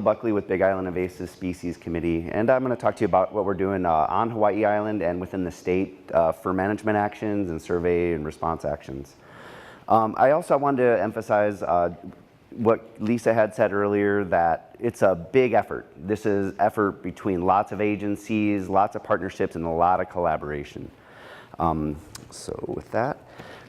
Buckley with Big Island Invasive Species Committee, and I'm going to talk to you about what we're doing on Hawaii Island and within the state for management actions and survey and response actions. I also wanted to emphasize what Lisa had said earlier, that it's a big effort. This is effort between lots of agencies, lots of partnerships, and a lot of collaboration. So with that,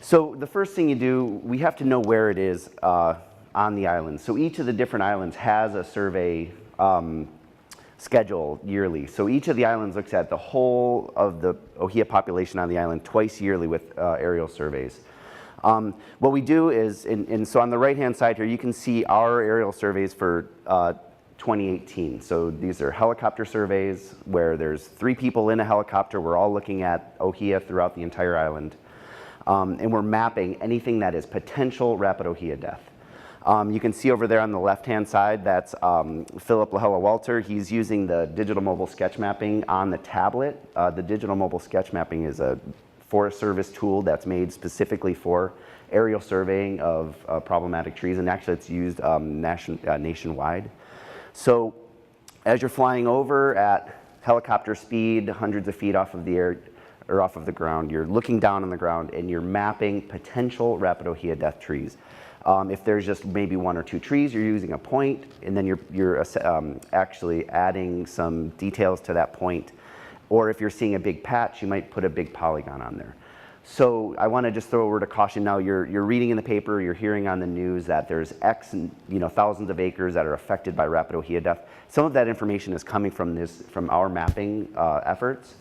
so the first thing you do, we have to know where it is on the island. So each of the different islands has a survey schedule yearly. So each of the islands looks at the whole of the ohia population on the island twice yearly with aerial surveys. What we do is, so on the right-hand side here, you can see our aerial surveys for 2018. So these are helicopter surveys where there's 3 people in a helicopter. We're all looking at ohia throughout the entire island. And we're mapping anything that is potential rapid ohia death. You can see over there on the left-hand side, that's Philip Lahela Walter. He's using the digital mobile sketch mapping on the tablet. The digital mobile sketch mapping is a Forest Service tool that's made specifically for aerial surveying of problematic trees, and actually it's used nationwide. So as you're flying over at helicopter speed, hundreds of feet off of the air, or off of the ground, you're looking down on the ground and you're mapping potential rapid ohia death trees. If there's just maybe 1 or 2 trees, you're using a point, and then you're actually adding some details to that point. Or if you're seeing a big patch, you might put a big polygon on there. So I want to just throw a word of caution now. You're reading in the paper, you're hearing on the news that there's X, thousands of acres that are affected by rapid ohia death. Some of that information is coming from our mapping efforts.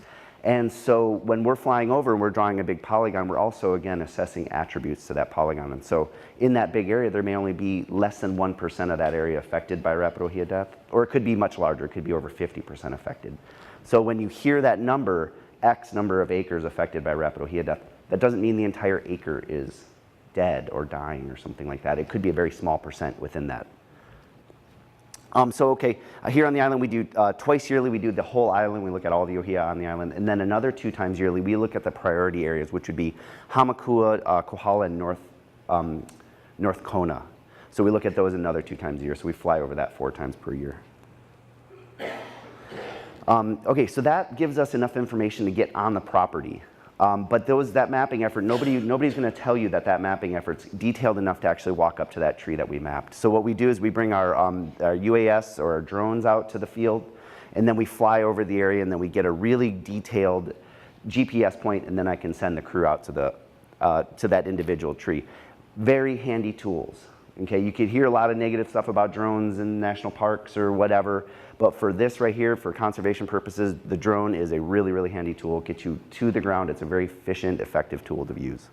And so when we're flying over and we're drawing a big polygon, we're also, again, assessing attributes to that polygon. And so in that big area, there may only be less than 1% of that area affected by rapid ohia death, or it could be much larger. It could be over 50% affected. So when you hear that number, X number of acres affected by rapid ohia death, that doesn't mean the entire acre is dead or dying or something like that. It could be a very small percent within that. Here on the island, we do twice yearly, we do the whole island. We look at all the ohia on the island. And then another 2 times yearly, we look at the priority areas, which would be Hamakua, Kohala, and North Kona. So we look at those another 2 times a year. So we fly over that 4 times per year. So that gives us enough information to get on the property. But that mapping effort, nobody's going to tell you that mapping effort's detailed enough to actually walk up to that tree that we mapped. So what we do is we bring our UAS or our drones out to the field, and then we fly over the area, and then we get a really detailed GPS point, and then I can send the crew out to that individual tree. Very handy tools. Okay, you could hear a lot of negative stuff about drones in national parks or whatever, but for this right here, for conservation purposes, the drone is a really, really handy tool. It gets you to the ground. It's a very efficient, effective tool to use.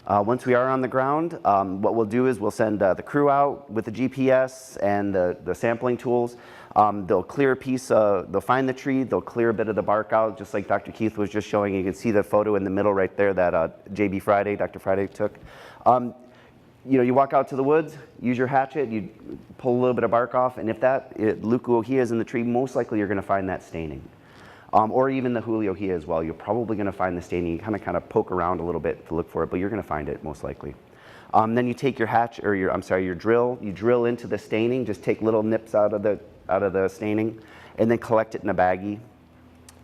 Once we are on the ground, what we'll do is we'll send the crew out with the GPS and the sampling tools. They'll clear a piece, they'll find the tree, they'll clear a bit of the bark out, just like Dr. Keith was just showing. You can see the photo in the middle right there that Dr. Friday took. You walk out to the woods, use your hatchet, you pull a little bit of bark off, and if Luku ohia is in the tree, most likely you're going to find that staining. Or even the huli ohia as well. You're probably going to find the staining. You kind of poke around a little bit to look for it, but you're going to find it most likely. Then you take your drill. You drill into the staining. Just take little nips out of the staining, and then collect it in a baggie.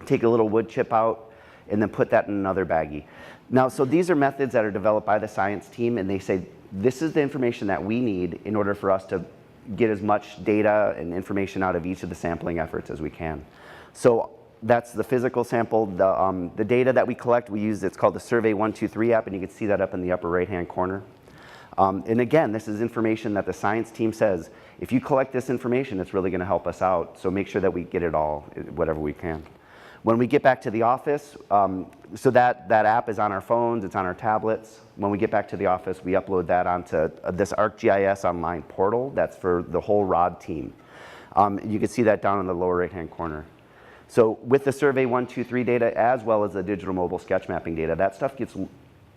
Take a little wood chip out, and then put that in another baggie. Now, so these are methods that are developed by the science team, and they say this is the information that we need in order for us to get as much data and information out of each of the sampling efforts as we can. So that's the physical sample. The data that we collect, it's called the Survey 123 app, and you can see that up in the upper right-hand corner. And again, this is information that the science team says, if you collect this information, it's really going to help us out. So make sure that we get it all, whatever we can. When we get back to the office, so that app is on our phones, it's on our tablets. When we get back to the office, we upload that onto this ArcGIS online portal. That's for the whole ROD team. You can see that down in the lower right-hand corner. So with the Survey 123 data, as well as the digital mobile sketch mapping data, that stuff gets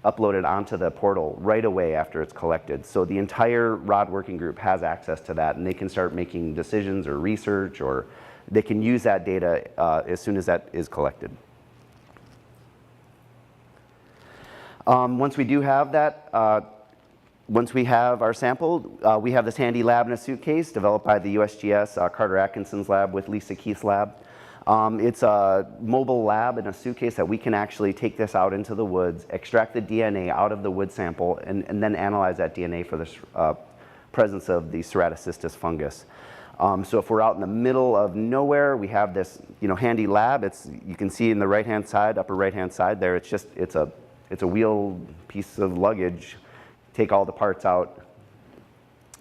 uploaded onto the portal right away after it's collected. So the entire ROD working group has access to that, and they can start making decisions or research, or they can use that data as soon as that is collected. Once we do have that once we have our sample, we have this handy lab in a suitcase developed by the USGS, Carter Atkinson's lab with Lisa Keith's lab. It's a mobile lab in a suitcase that we can actually take this out into the woods, extract the DNA out of the wood sample, and then analyze that DNA for the presence of the ceratocystis fungus. So if we're out in the middle of nowhere, we have this, handy lab. You can see in the right-hand side, upper right-hand side there. It's a wheel piece of luggage. Take all the parts out,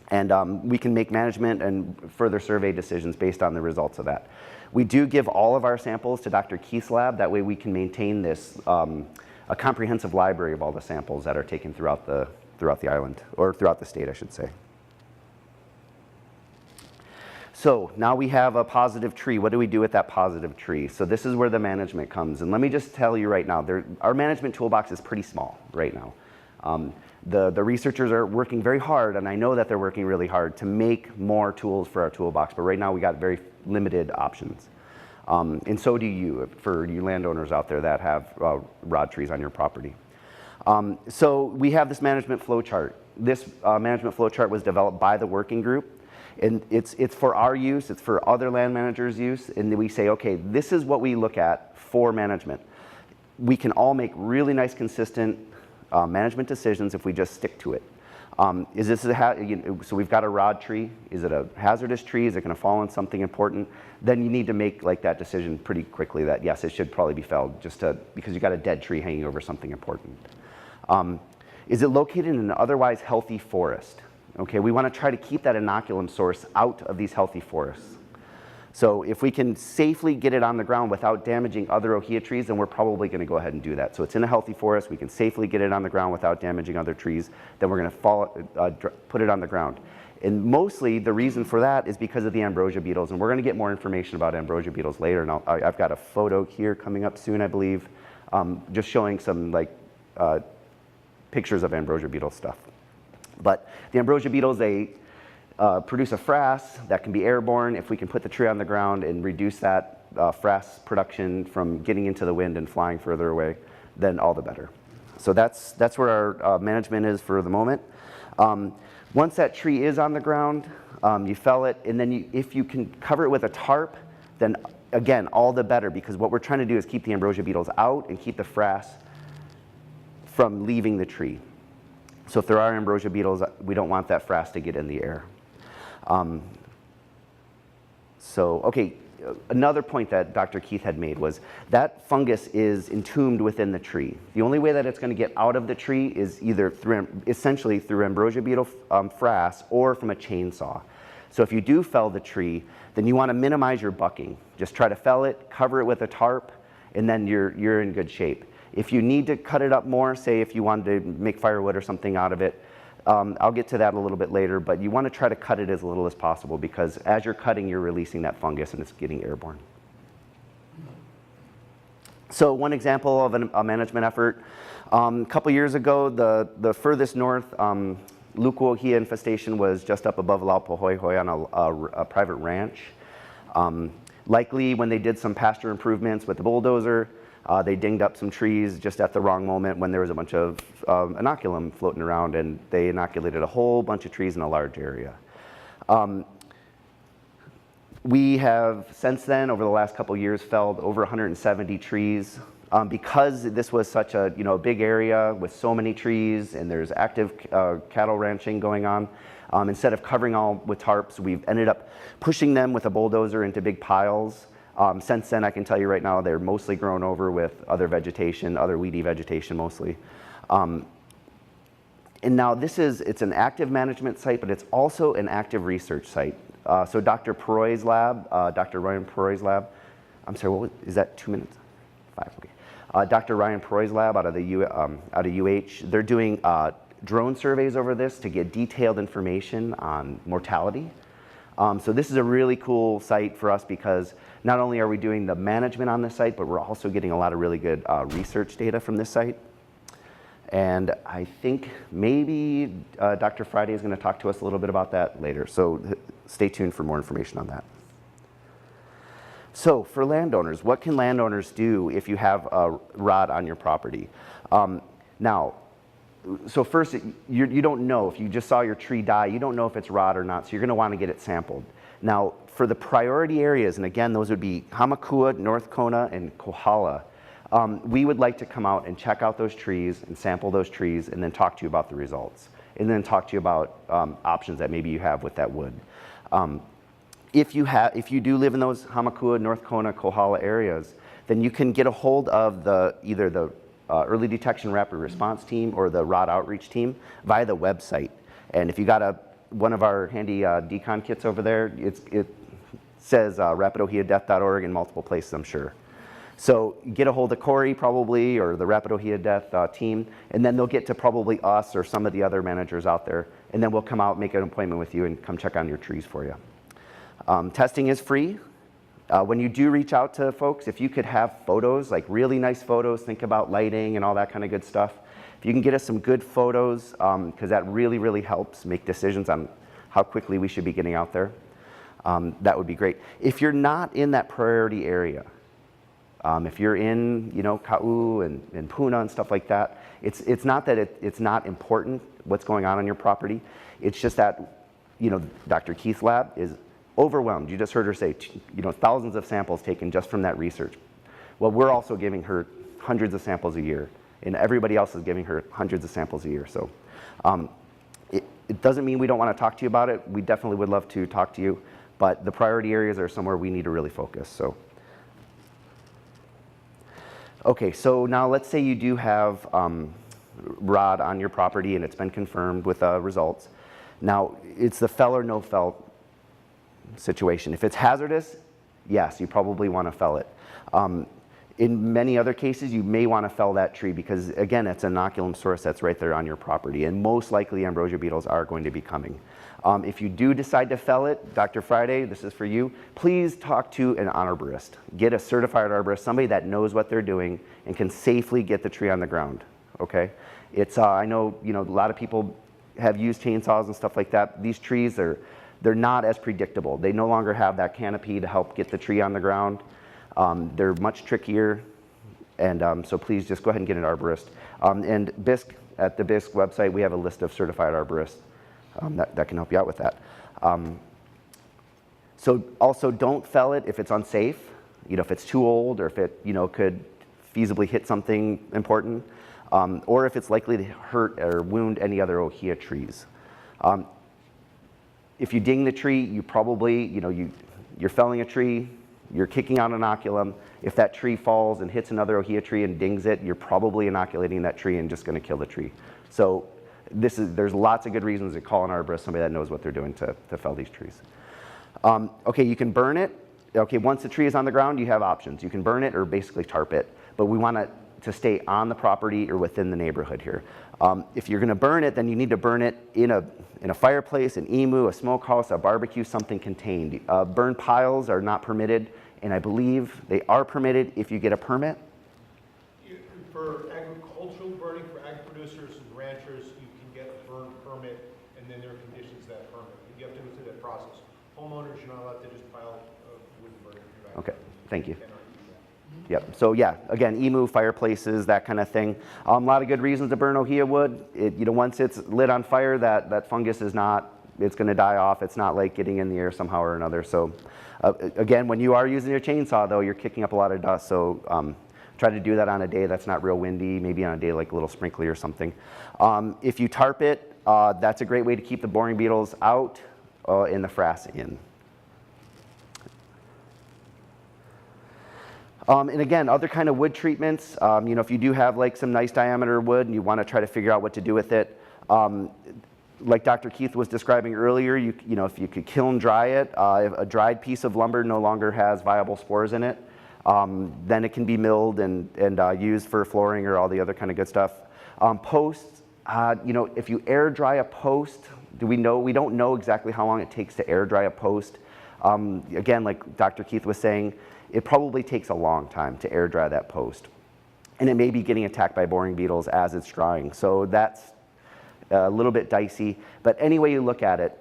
and we can make management and further survey decisions based on the results of that. We do give all of our samples to Dr. Keith's lab. That way we can maintain this, a comprehensive library of all the samples that are taken throughout the island, or throughout the state, I should say. So now we have a positive tree. What do we do with that positive tree? So this is where the management comes. And let me just tell you right now, our management toolbox is pretty small right now. The researchers are working very hard, and I know that they're working really hard to make more tools for our toolbox, but right now we got very limited options. And so do you, for you landowners out there that have rod trees on your property. So we have this management flow chart. This management flow chart was developed by the working group, and it's for our use, it's for other land managers' use, and then we say, okay, this is what we look at for management. We can all make really nice, consistent management decisions if we just stick to it. Is this so we've got a rod tree. Is it a hazardous tree? Is it going to fall on something important? Then you need to make that decision pretty quickly that yes, it should probably be felled because you got a dead tree hanging over something important. Is it located in an otherwise healthy forest? Okay, we want to try to keep that inoculum source out of these healthy forests. So if we can safely get it on the ground without damaging other ohia trees, then we're probably going to go ahead and do that. So it's in a healthy forest, we can safely get it on the ground without damaging other trees, then we're going to put it on the ground. And mostly the reason for that is because of the ambrosia beetles, and we're going to get more information about ambrosia beetles later. And I've got a photo here coming up soon, I believe, just showing some pictures of ambrosia beetle stuff. But the ambrosia beetles, they produce a frass that can be airborne. If we can put the tree on the ground and reduce that frass production from getting into the wind and flying further away, then all the better. So that's where our management is for the moment. Once that tree is on the ground, you fell it, and then if you can cover it with a tarp, then again, all the better, because what we're trying to do is keep the ambrosia beetles out and keep the frass from leaving the tree. So if there are ambrosia beetles, we don't want that frass to get in the air. Another point that Dr. Keith had made was that fungus is entombed within the tree. The only way that it's going to get out of the tree is either essentially through ambrosia beetle frass or from a chainsaw. So if you do fell the tree, then you want to minimize your bucking. Just try to fell it, cover it with a tarp, and then you're in good shape. If you need to cut it up more, say if you wanted to make firewood or something out of it, I'll get to that a little bit later, but you want to try to cut it as little as possible, because as you're cutting, you're releasing that fungus and it's getting airborne. So one example of a management effort, a couple years ago, the furthest north Luku ohia infestation was just up above Laupahoehoe on a private ranch. Likely when they did some pasture improvements with the bulldozer, they dinged up some trees just at the wrong moment when there was a bunch of inoculum floating around, and they inoculated a whole bunch of trees in a large area. We have since then, over the last couple years, felled over 170 trees. Because this was such a big area with so many trees and there's active cattle ranching going on, instead of covering all with tarps, we've ended up pushing them with a bulldozer into big piles. Since then, I can tell you right now, they're mostly grown over with other vegetation, other weedy vegetation mostly. And now it's an active management site, but it's also an active research site. So Dr. Peroy's lab, Dr. Ryan Peroy's lab, I'm sorry, is that 2 minutes? 5, okay. Dr. Ryan Peroy's lab out of UH, they're doing drone surveys over this to get detailed information on mortality. So this is a really cool site for us, because not only are we doing the management on this site, but we're also getting a lot of really good research data from this site. And I think maybe Dr. Friday is going to talk to us a little bit about that later. So stay tuned for more information on that. So for landowners, what can landowners do if you have a rod on your property? Now, So first, you don't know. If you just saw your tree die, you don't know if it's rot or not, so you're going to want to get it sampled. Now, for the priority areas, and again, those would be Hamakua, North Kona, and Kohala, we would like to come out and check out those trees and sample those trees and then talk to you about the results. And then talk to you about options that maybe you have with that wood. If you do live in those Hamakua, North Kona, Kohala areas, then you can get a hold of either the Early Detection Rapid Response Team or the rot outreach team via the website. And if you got one of our handy decon kits over there, it says rapidohiadeath.org in multiple places, I'm sure. So get a hold of Corey probably, or the Rapid Ohia Death team, and then they'll get to probably us or some of the other managers out there, and then we'll come out, make an appointment with you, and come check on your trees for you. Testing is free. When you do reach out to folks, if you could have photos, like really nice photos, think about lighting and all that kind of good stuff. If you can get us some good photos, because that really, really helps make decisions on how quickly we should be getting out there, that would be great. If you're not in that priority area, if you're in, Ka'u and Puna and stuff like that, it's not that it's not important what's going on your property. It's just that, Dr. Keith's lab is overwhelmed. You just heard her say, thousands of samples taken just from that research. Well, we're also giving her hundreds of samples a year, and everybody else is giving her hundreds of samples a year. So it doesn't mean we don't want to talk to you about it. We definitely would love to talk to you, but the priority areas are somewhere we need to really focus. So. Okay, so now let's say you do have rod on your property and it's been confirmed with results. Now, it's the fell or no fell situation. If it's hazardous, yes, you probably want to fell it. In many other cases, you may want to fell that tree because, again, it's an inoculum source that's right there on your property, and most likely ambrosia beetles are going to be coming. If you do decide to fell it, Dr. Friday, this is for you, please talk to an arborist. Get a certified arborist, somebody that knows what they're doing and can safely get the tree on the ground, okay? It's, I know, a lot of people have used chainsaws and stuff like that. These trees, they're not as predictable. They no longer have that canopy to help get the tree on the ground. They're much trickier, and so please just go ahead and get an arborist. And BISC, at the BISC website, we have a list of certified arborists that can help you out with that. So also don't fell it if it's unsafe, if it's too old or if it could feasibly hit something important, or if it's likely to hurt or wound any other ohia trees. If you ding the tree, you probably, you're felling a tree, you're kicking out an inoculum. If that tree falls and hits another ohia tree and dings it, you're probably inoculating that tree and just going to kill the tree. So there's lots of good reasons to call an arborist, somebody that knows what they're doing to fell these trees. Okay, you can burn it. Okay, once the tree is on the ground, you have options. You can burn it or basically tarp it, but we want it to stay on the property or within the neighborhood here. If you're going to burn it, then you need to burn it in a fireplace, an emu, a smokehouse, a barbecue, something contained. Burn piles are not permitted, and I believe they are permitted if you get a permit. For agricultural burning, for ag producers and ranchers, you can get a burn permit, and then there are conditions to that permit. You have to go through that process. Homeowners, you're not allowed to just pile wood and burn it. Okay, thank you. Yep, so yeah, again, emu, fireplaces, that kind of thing. A lot of good reasons to burn ohia wood. Once it's lit on fire, that fungus is it's going to die off. It's not like getting in the air somehow or another. So again, when you are using your chainsaw, though, you're kicking up a lot of dust. So try to do that on a day that's not real windy, maybe on a day like a little sprinkly or something. If you tarp it, that's a great way to keep the boring beetles out and the frass in. And again, other kind of wood treatments, if you do have like some nice diameter wood and you want to try to figure out what to do with it, like Dr. Keith was describing earlier, if you could kiln dry it, if a dried piece of lumber no longer has viable spores in it, then it can be milled and used for flooring or all the other kind of good stuff. Posts, if you air dry a post, we don't know exactly how long it takes to air dry a post. Again, like Dr. Keith was saying, it probably takes a long time to air dry that post. And it may be getting attacked by boring beetles as it's drying. So that's a little bit dicey. But any way you look at it,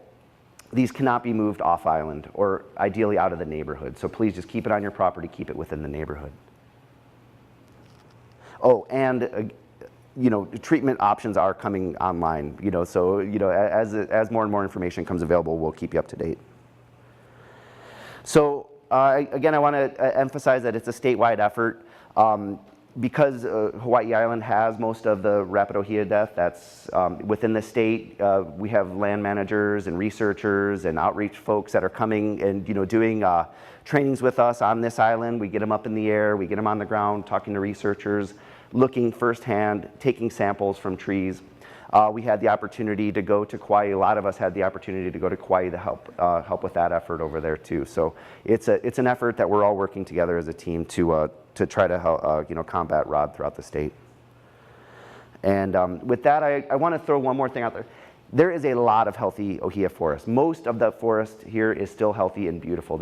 these cannot be moved off island or ideally out of the neighborhood. So please just keep it on your property, keep it within the neighborhood. Oh, and treatment options are coming online. So as more and more information comes available, we'll keep you up to date. So again, I want to emphasize that it's a statewide effort. Because Hawaii Island has most of the rapid ohia death that's within the state, we have land managers and researchers and outreach folks that are coming and doing trainings with us on this island. We get them up in the air, we get them on the ground, talking to researchers, looking firsthand, taking samples from trees. We had the opportunity to go to Kauai. A lot of us had the opportunity to go to Kauai to help with that effort over there too. So it's an effort that we're all working together as a team to try to help, combat rod throughout the state. And with that, I want to throw one more thing out there. There is a lot of healthy ohia forest. Most of the forest here is still healthy and beautiful.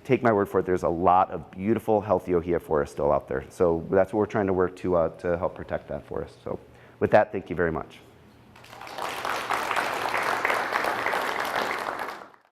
Take my word for it, there's a lot of beautiful, healthy ohia forest still out there. So that's what we're trying to work to help protect that forest. So with that, thank you very much.